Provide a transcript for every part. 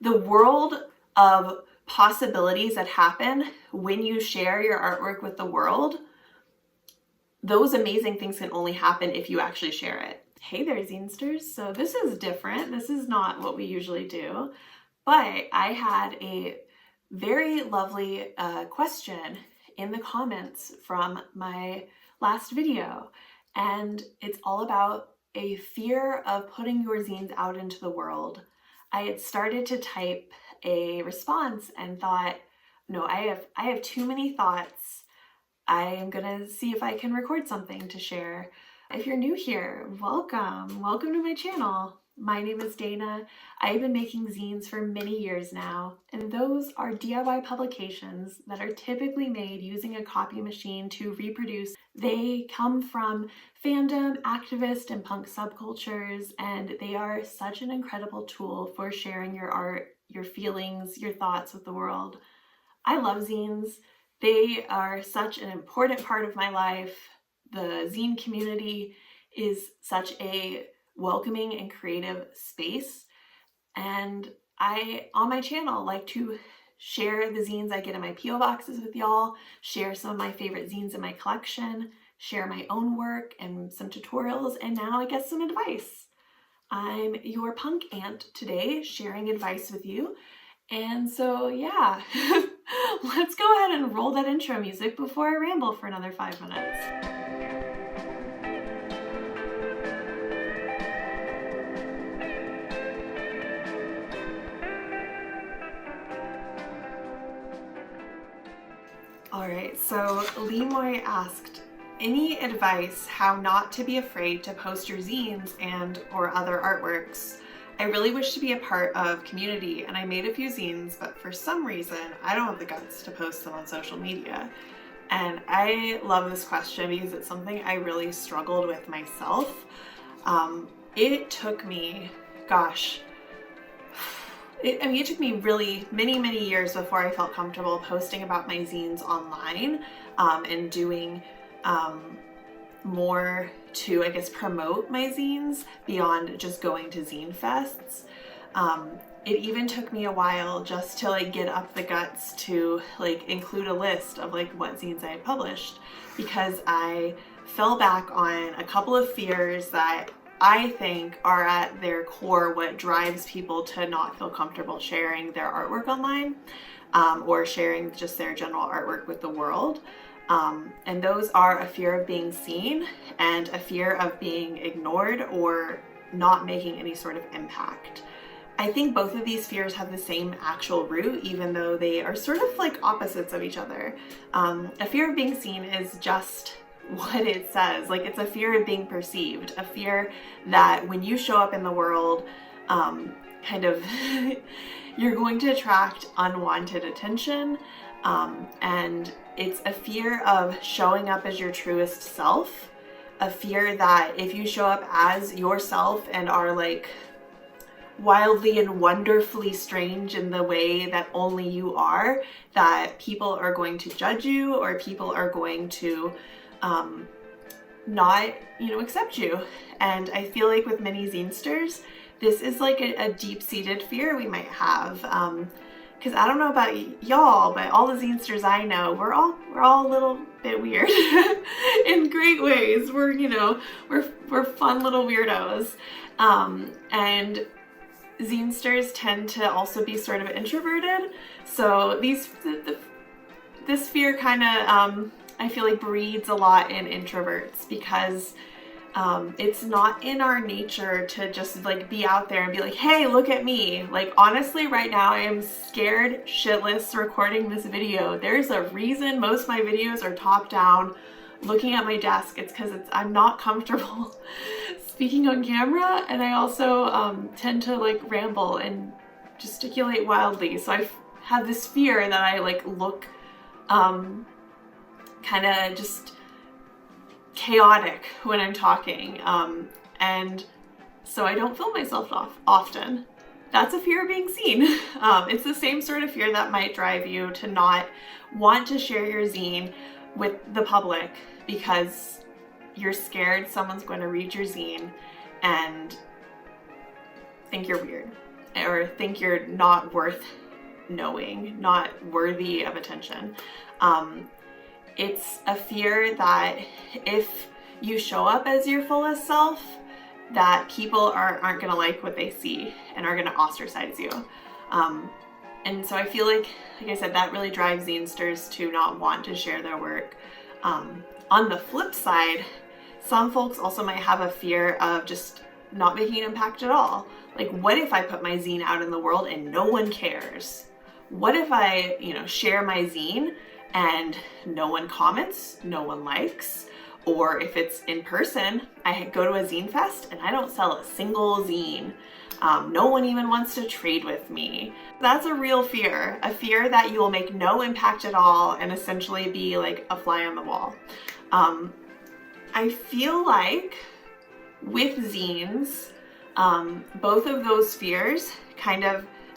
the world of possibilities that happen when you share your artwork with the world, those amazing things can only happen if you actually share it. Hey there, Zinesters. So this is different. This is not what we usually do, but I had a very lovely question in the comments from my last video, and it's all about a fear of putting your zines out into the world. I had started to type a response and thought, no, I have too many thoughts. I am gonna see if I can record something to share. If you're new here, welcome. Welcome to my channel. My name is Dayna. I've been making zines for many years now, and those are DIY publications that are typically made using a copy machine to reproduce. They come from fandom, activist, and punk subcultures, and they are such an incredible tool for sharing your art, your feelings, your thoughts with the world. I love zines. They are such an important part of my life. The zine community is such a welcoming and creative space, and I, on my channel, like to share the zines I get in my P.O. boxes with y'all, share some of my favorite zines in my collection, share my own work and some tutorials, and now I guess some advice. I'm your punk aunt today, sharing advice with you. And so yeah, let's go ahead and roll that intro music before I ramble for another 5 minutes. Alright, so Leemoy asked, any advice how not to be afraid to post your zines and or other artworks? I really wish to be a part of community, and I made a few zines, but for some reason I don't have the guts to post them on social media. And I love this question because it's something I really struggled with myself. It took me, gosh, it took me really many years before I felt comfortable posting about my zines online and doing more to, I guess, promote my zines beyond just going to zine fests. It even took me a while just to like get up the guts to like include a list of like what zines I had published, because I fell back on a couple of fears that I think are at their core what drives people to not feel comfortable sharing their artwork online or sharing just their general artwork with the world. And those are a fear of being seen and a fear of being ignored or not making any sort of impact. I think both of these fears have the same actual root, even though they are sort of like opposites of each other. A fear of being seen is just what it says. Like, it's a fear of being perceived, a fear that when you show up in the world, kind of you're going to attract unwanted attention, and it's a fear of showing up as your truest self, a fear that if you show up as yourself and are like wildly and wonderfully strange in the way that only you are, that people are going to judge you or people are going to not, accept you. And I feel like with many Zinesters, this is like a deep-seated fear we might have. Because I don't know about y'all, but all the Zinesters I know, we're all a little bit weird in great ways. We're fun little weirdos. And Zinesters tend to also be sort of introverted. So this fear kind of, I feel like breeds a lot in introverts, because it's not in our nature to just like be out there and be like, hey, look at me. Like, honestly, right now I am scared shitless recording this video. There's a reason most of my videos are top down looking at my desk. It's because I'm not comfortable speaking on camera, and I also tend to like ramble and gesticulate wildly. So I have this fear that I like look kind of just chaotic when I'm talking, and so I don't film myself often. That's a fear of being seen. It's the same sort of fear that might drive you to not want to share your zine with the public because you're scared someone's going to read your zine and think you're weird. or think you're not worth knowing, not worthy of attention. It's a fear that if you show up as your fullest self, that people aren't gonna like what they see and are gonna ostracize you. And so I feel like I said, that really drives Zinesters to not want to share their work. On the flip side, some folks also might have a fear of just not making an impact at all. Like, what if I put my zine out in the world and no one cares? What if I, share my zine and no one comments, no one likes? Or if it's in person, I go to a zine fest and I don't sell a single zine. No one even wants to trade with me. That's a real fear, a fear that you will make no impact at all and essentially be like a fly on the wall. I feel like with zines, both of those fears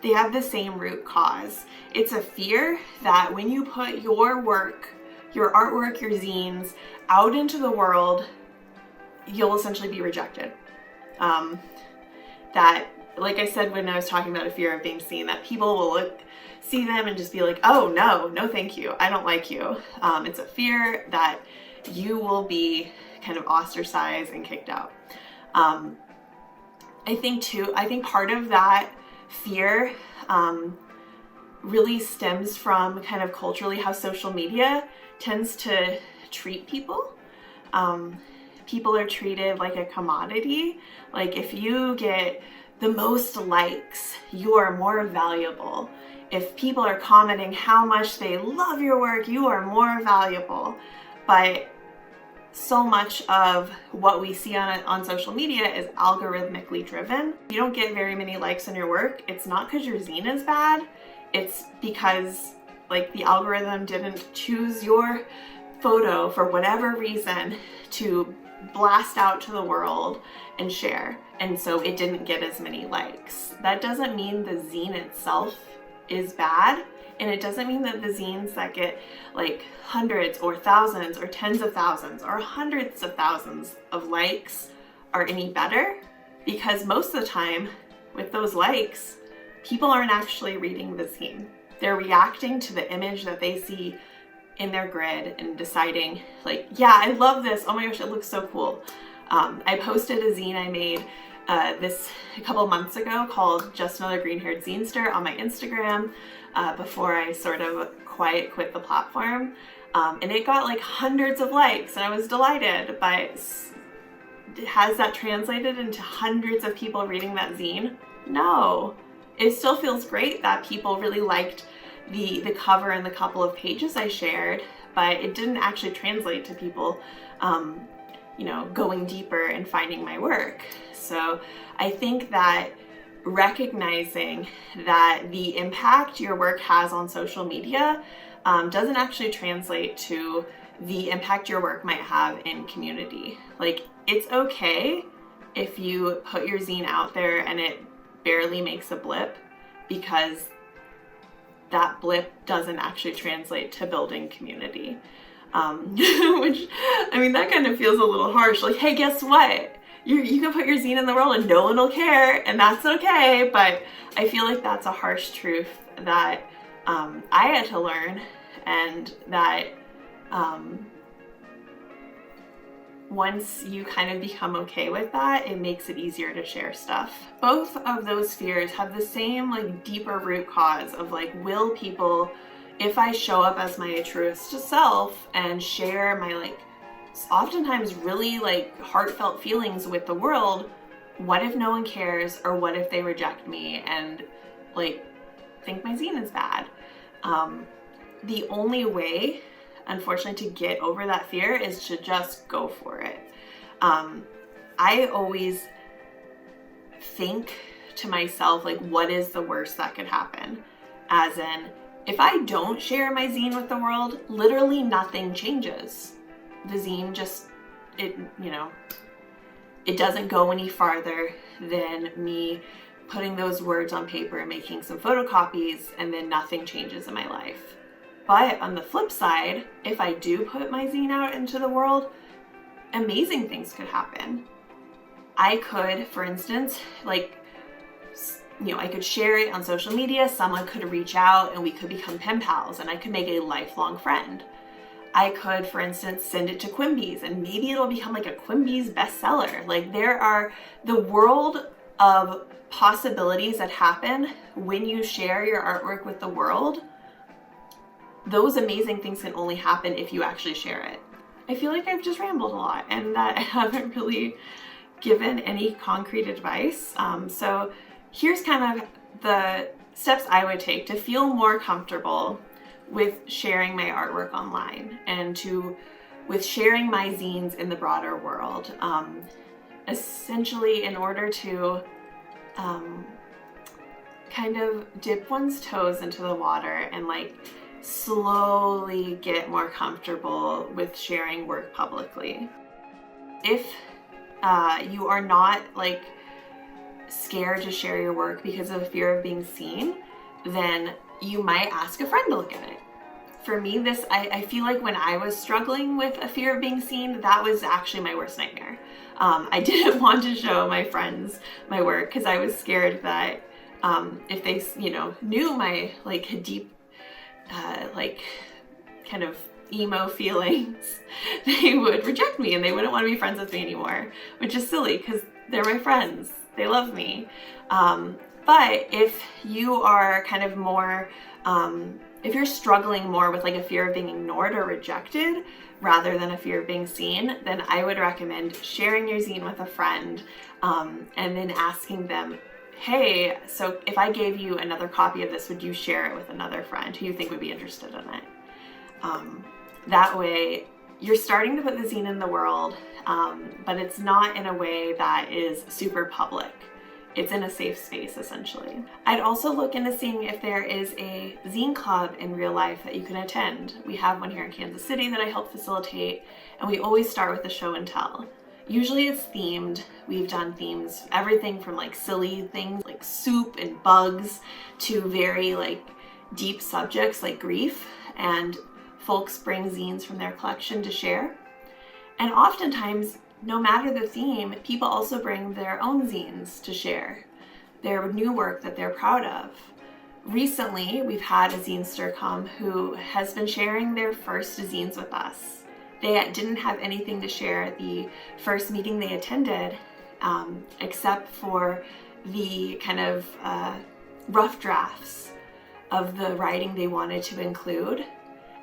they have the same root cause. It's a fear that when you put your work, your artwork, your zines out into the world, you'll essentially be rejected. That, like I said when I was talking about a fear of being seen, that people will see them and just be like, oh no thank you, I don't like you. It's a fear that you will be kind of ostracized and kicked out. I think part of that fear really stems from kind of culturally how social media tends to treat people. People are treated like a commodity. Like, if you get the most likes, you are more valuable. If people are commenting how much they love your work, you are more valuable. But so much of what we see on social media is algorithmically driven. If you don't get very many likes on your work, it's not because your zine is bad. It's because the algorithm didn't choose your photo for whatever reason to blast out to the world and share. And so it didn't get as many likes. That doesn't mean the zine itself is bad. And it doesn't mean that the zines that get hundreds or thousands or tens of thousands or hundreds of thousands of likes are any better, because most of the time with those likes, people aren't actually reading the zine. They're reacting to the image that they see in their grid and deciding yeah, I love this. Oh my gosh, it looks so cool. I posted a zine I made this a couple months ago called Just Another Green-Haired Zinester on my Instagram before I sort of quit the platform. And it got hundreds of likes and I was delighted, but has that translated into hundreds of people reading that zine? No. It still feels great that people really liked the cover and the couple of pages I shared, but it didn't actually translate to people going deeper and finding my work. So I think that recognizing that the impact your work has on social media doesn't actually translate to the impact your work might have in community. It's okay if you put your zine out there and it barely makes a blip, because that blip doesn't actually translate to building community. Which, that kind of feels a little harsh. Hey, guess what? You can put your zine in the world and no one will care, and that's okay. But I feel like that's a harsh truth that I had to learn, and that once you kind of become okay with that, it makes it easier to share stuff. Both of those fears have the same deeper root cause of will people, if I show up as my truest self and share my oftentimes really heartfelt feelings with the world, what if no one cares, or what if they reject me and think my zine is bad? The only way, unfortunately, to get over that fear is to just go for it. I always think to myself, what is the worst that could happen? As in, if I don't share my zine with the world, literally nothing changes. The zine just, it doesn't go any farther than me putting those words on paper and making some photocopies, and then nothing changes in my life. But on the flip side, if I do put my zine out into the world, amazing things could happen. I could, for instance, I could share it on social media, someone could reach out and we could become pen pals and I could make a lifelong friend. I could, for instance, send it to Quimby's and maybe it'll become like a Quimby's bestseller. Like there are the world of possibilities that happen when you share your artwork with the world. Those amazing things can only happen if you actually share it. I feel like I've just rambled a lot and that I haven't really given any concrete advice. So here's kind of the steps I would take to feel more comfortable with sharing my artwork online and with sharing my zines in the broader world. Essentially, in order to kind of dip one's toes into the water and like slowly get more comfortable with sharing work publicly. If you are not like scared to share your work because of a fear of being seen, then you might ask a friend to look at it. For me, I feel like when I was struggling with a fear of being seen, that was actually my worst nightmare. I didn't want to show my friends my work because I was scared that if they, knew my like deep, like kind of emo feelings, they would reject me and they wouldn't want to be friends with me anymore, which is silly because they're my friends. They love me. But if you are kind of more, if you're struggling more with like a fear of being ignored or rejected rather than a fear of being seen, then I would recommend sharing your zine with a friend and then asking them, hey, so if I gave you another copy of this, would you share it with another friend who you think would be interested in it? That way you're starting to put the zine in the world, but it's not in a way that is super public. It's in a safe space, essentially. I'd also look into seeing if there is a zine club in real life that you can attend. We have one here in Kansas City that I help facilitate, and we always start with a show and tell. Usually it's themed. We've done themes, everything from like silly things like soup and bugs to very like deep subjects like grief, and folks bring zines from their collection to share. And oftentimes, no matter the theme, people also bring their own zines to share, their new work that they're proud of. Recently, we've had a zinester come who has been sharing their first zines with us. They didn't have anything to share at the first meeting they attended, except for the kind of rough drafts of the writing they wanted to include.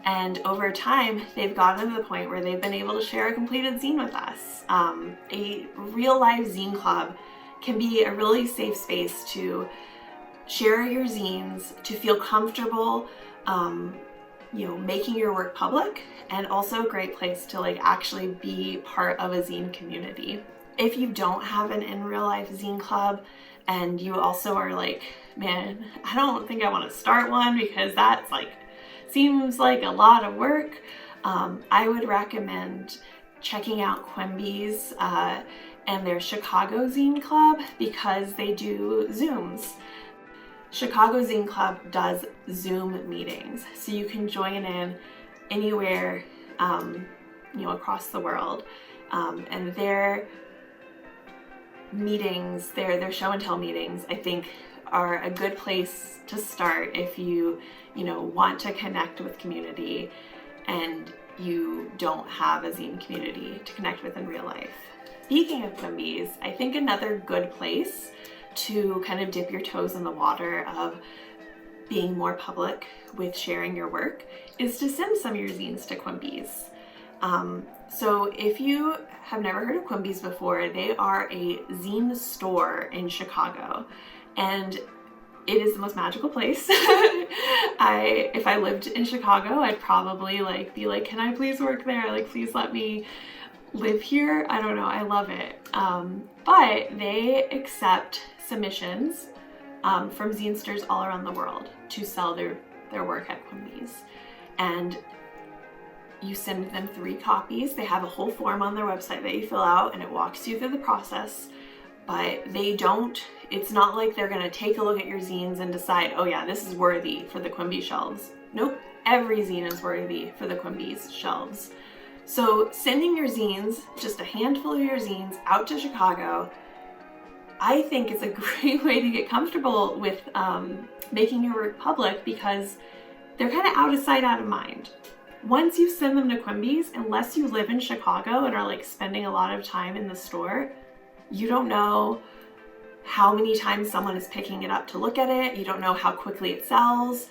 And over time, they've gotten to the point where they've been able to share a completed zine with us. A real life zine club can be a really safe space to share your zines, to feel comfortable, making your work public, and also a great place to like actually be part of a zine community. If you don't have an in real life zine club and you also are like, man, I don't think I want to start one because that's like seems like a lot of work, I would recommend checking out Quimby's and their Chicago Zine Club because they do Zooms. Chicago Zine Club does Zoom meetings, so you can join in anywhere, across the world, and their meetings, their show and tell meetings, I think are a good place to start if you want to connect with community and you don't have a zine community to connect with in real life. Speaking of Quimby's, I think another good place to kind of dip your toes in the water of being more public with sharing your work is to send some of your zines to Quimby's. So if you have never heard of Quimby's before, they are a zine store in Chicago, and it is the most magical place. If I lived in Chicago, I'd probably be like, can I please work there? Like, please let me live here. I don't know. I love it. But they accept submissions from zinesters all around the world to sell their work at Quimby's. And you send them 3 copies. They have a whole form on their website that you fill out, and it walks you through the process. But it's not like they're going to take a look at your zines and decide, oh yeah, this is worthy for the Quimby shelves. Nope, every zine is worthy for the Quimby's shelves. So sending your zines, just a handful of your zines, out to Chicago I think it's a great way to get comfortable with making your work public, because they're kind of out of sight, out of mind. Once you send them to Quimby's, unless you live in Chicago and are like spending a lot of time in the store, you don't know how many times someone is picking it up to look at it. You don't know how quickly it sells.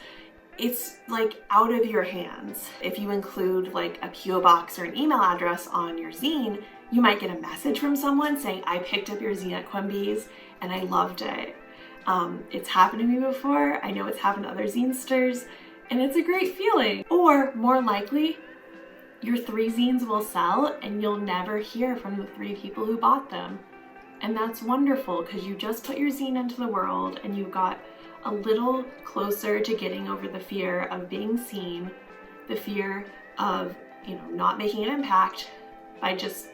It's like out of your hands. If you include like a PO box or an email address on your zine, you might get a message from someone saying, I picked up your zine at Quimby's and I loved it. It's happened to me before. I know it's happened to other Zinesters, and it's a great feeling. Or more likely, your 3 zines will sell and you'll never hear from the 3 people who bought them. And that's wonderful, because you just put your zine into the world and you got a little closer to getting over the fear of being seen, the fear of, not making an impact by just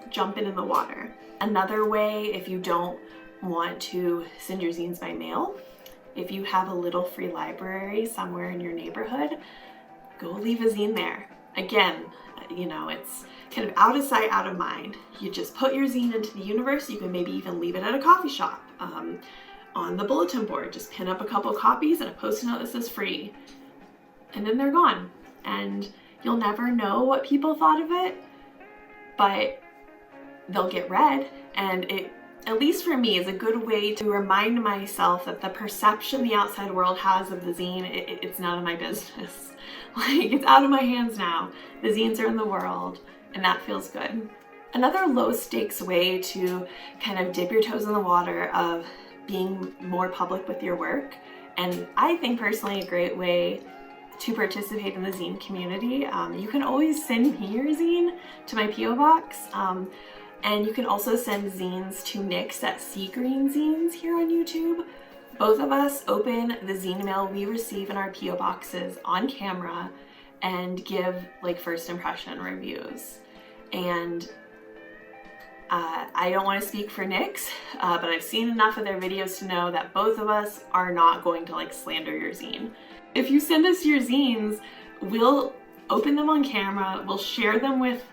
jumping in the water. Another way, if you don't want to send your zines by mail, if you have a little free library somewhere in your neighborhood, go leave a zine there. Again, it's kind of out of sight, out of mind. You just put your zine into the universe. You can maybe even leave it at a coffee shop, on the bulletin board. Just pin up a couple copies and a post-it note that says free, and then they're gone. And you'll never know what people thought of it, but they'll get read, and it, at least for me, is a good way to remind myself that the perception the outside world has of the zine, it's none of my business. Like, it's out of my hands now. The zines are in the world, and that feels good. Another low stakes way to kind of dip your toes in the water of being more public with your work, and I think personally a great way to participate in the zine community, you can always send me your zine to my PO box. And you can also send zines to Nix at Sea Green Zines here on YouTube. Both of us open the zine mail we receive in our PO boxes on camera and give like first impression reviews. And I don't want to speak for Nix, but I've seen enough of their videos to know that both of us are not going to like slander your zine. If you send us your zines, we'll open them on camera, we'll share them with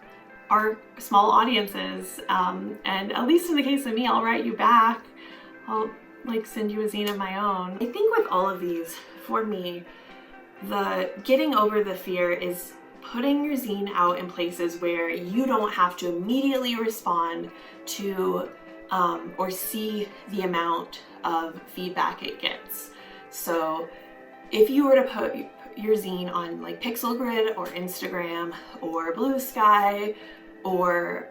our small audiences, and at least in the case of me, I'll write you back. I'll like send you a zine of my own. I think with all of these, for me, the getting over the fear is putting your zine out in places where you don't have to immediately respond to or see the amount of feedback it gets. So if you were to put your zine on like Pixel Grid or Instagram or Blue Sky, or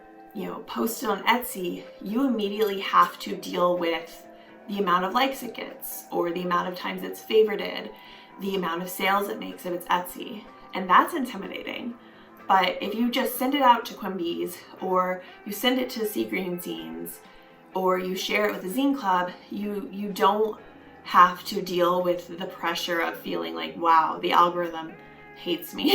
post it on Etsy, you immediately have to deal with the amount of likes it gets, or the amount of times it's favorited, the amount of sales it makes if it's Etsy, and that's intimidating. But if you just send it out to Quimby's, or you send it to Sea Green Zines, or you share it with the zine club, you don't have to deal with the pressure of feeling like, wow, the algorithm hates me.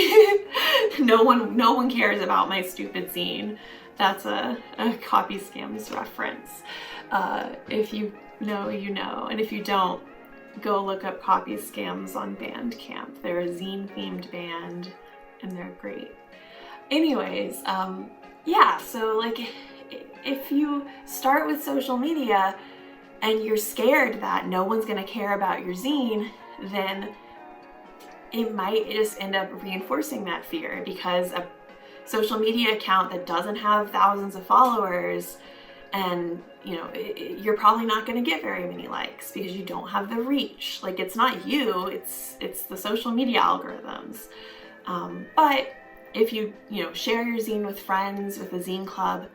no one cares about my stupid zine. That's a copy scams reference. If you know, you know, and if you don't, go look up Copy Scams on Bandcamp. They're a zine themed band and they're great. Anyways, yeah, so like if you start with social media and you're scared that no one's gonna care about your zine, then it might just end up reinforcing that fear, because a social media account that doesn't have thousands of followers, and you're probably not going to get very many likes because you don't have the reach. Like, it's not you, it's the social media algorithms. But if you share your zine with friends, with a zine club,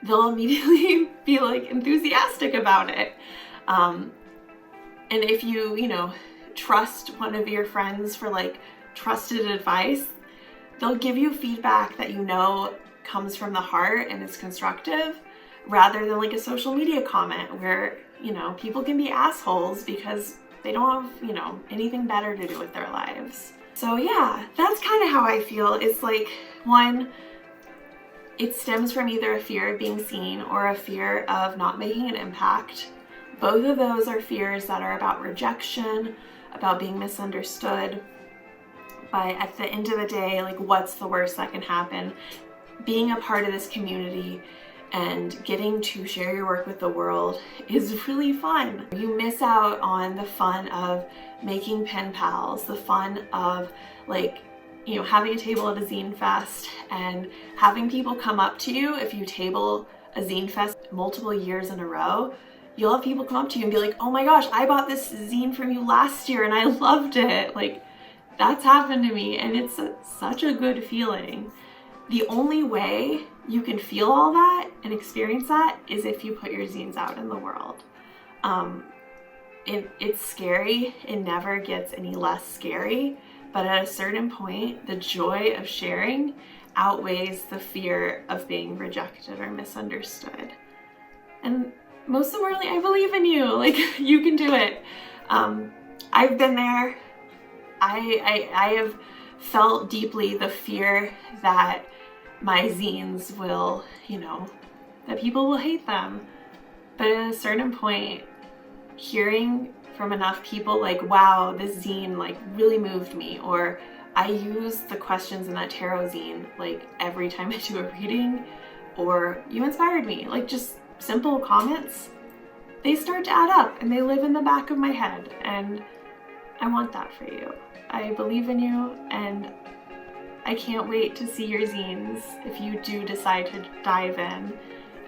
they'll immediately be like enthusiastic about it. And if you trust one of your friends for like trusted advice, they'll give you feedback that comes from the heart and is constructive, rather than like a social media comment where people can be assholes because they don't have anything better to do with their lives. So yeah, that's kind of how I feel. It's like, one, it stems from either a fear of being seen or a fear of not making an impact. Both of those are fears that are about rejection, about being misunderstood. But at the end of the day, like, what's the worst that can happen? Being a part of this community and getting to share your work with the world is really fun. You miss out on the fun of making pen pals, the fun of like, you know, having a table at a zine fest and having people come up to you. If you table a zine fest multiple years in a row, you'll have people come up to you and be like, oh my gosh, I bought this zine from you last year and I loved it. Like, that's happened to me, and it's such a good feeling. The only way you can feel all that and experience that is if you put your zines out in the world. It's scary. It never gets any less scary, but at a certain point, the joy of sharing outweighs the fear of being rejected or misunderstood. And most importantly, I believe in you. Like, you can do it. I've been there. I have felt deeply the fear that my zines will, you know, that people will hate them. But at a certain point, hearing from enough people like, wow, this zine like really moved me, or I use the questions in that tarot zine like every time I do a reading, or you inspired me, like just simple comments, they start to add up and they live in the back of my head, and I want that for you. I believe in you, and I can't wait to see your zines if you do decide to dive in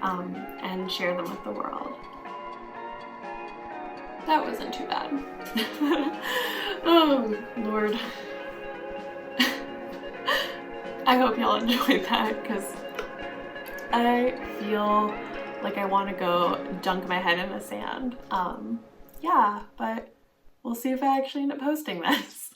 and share them with the world. That wasn't too bad. Oh, Lord. I hope y'all enjoyed that, because I feel like I want to go dunk my head in the sand. Yeah, but we'll see if I actually end up posting this.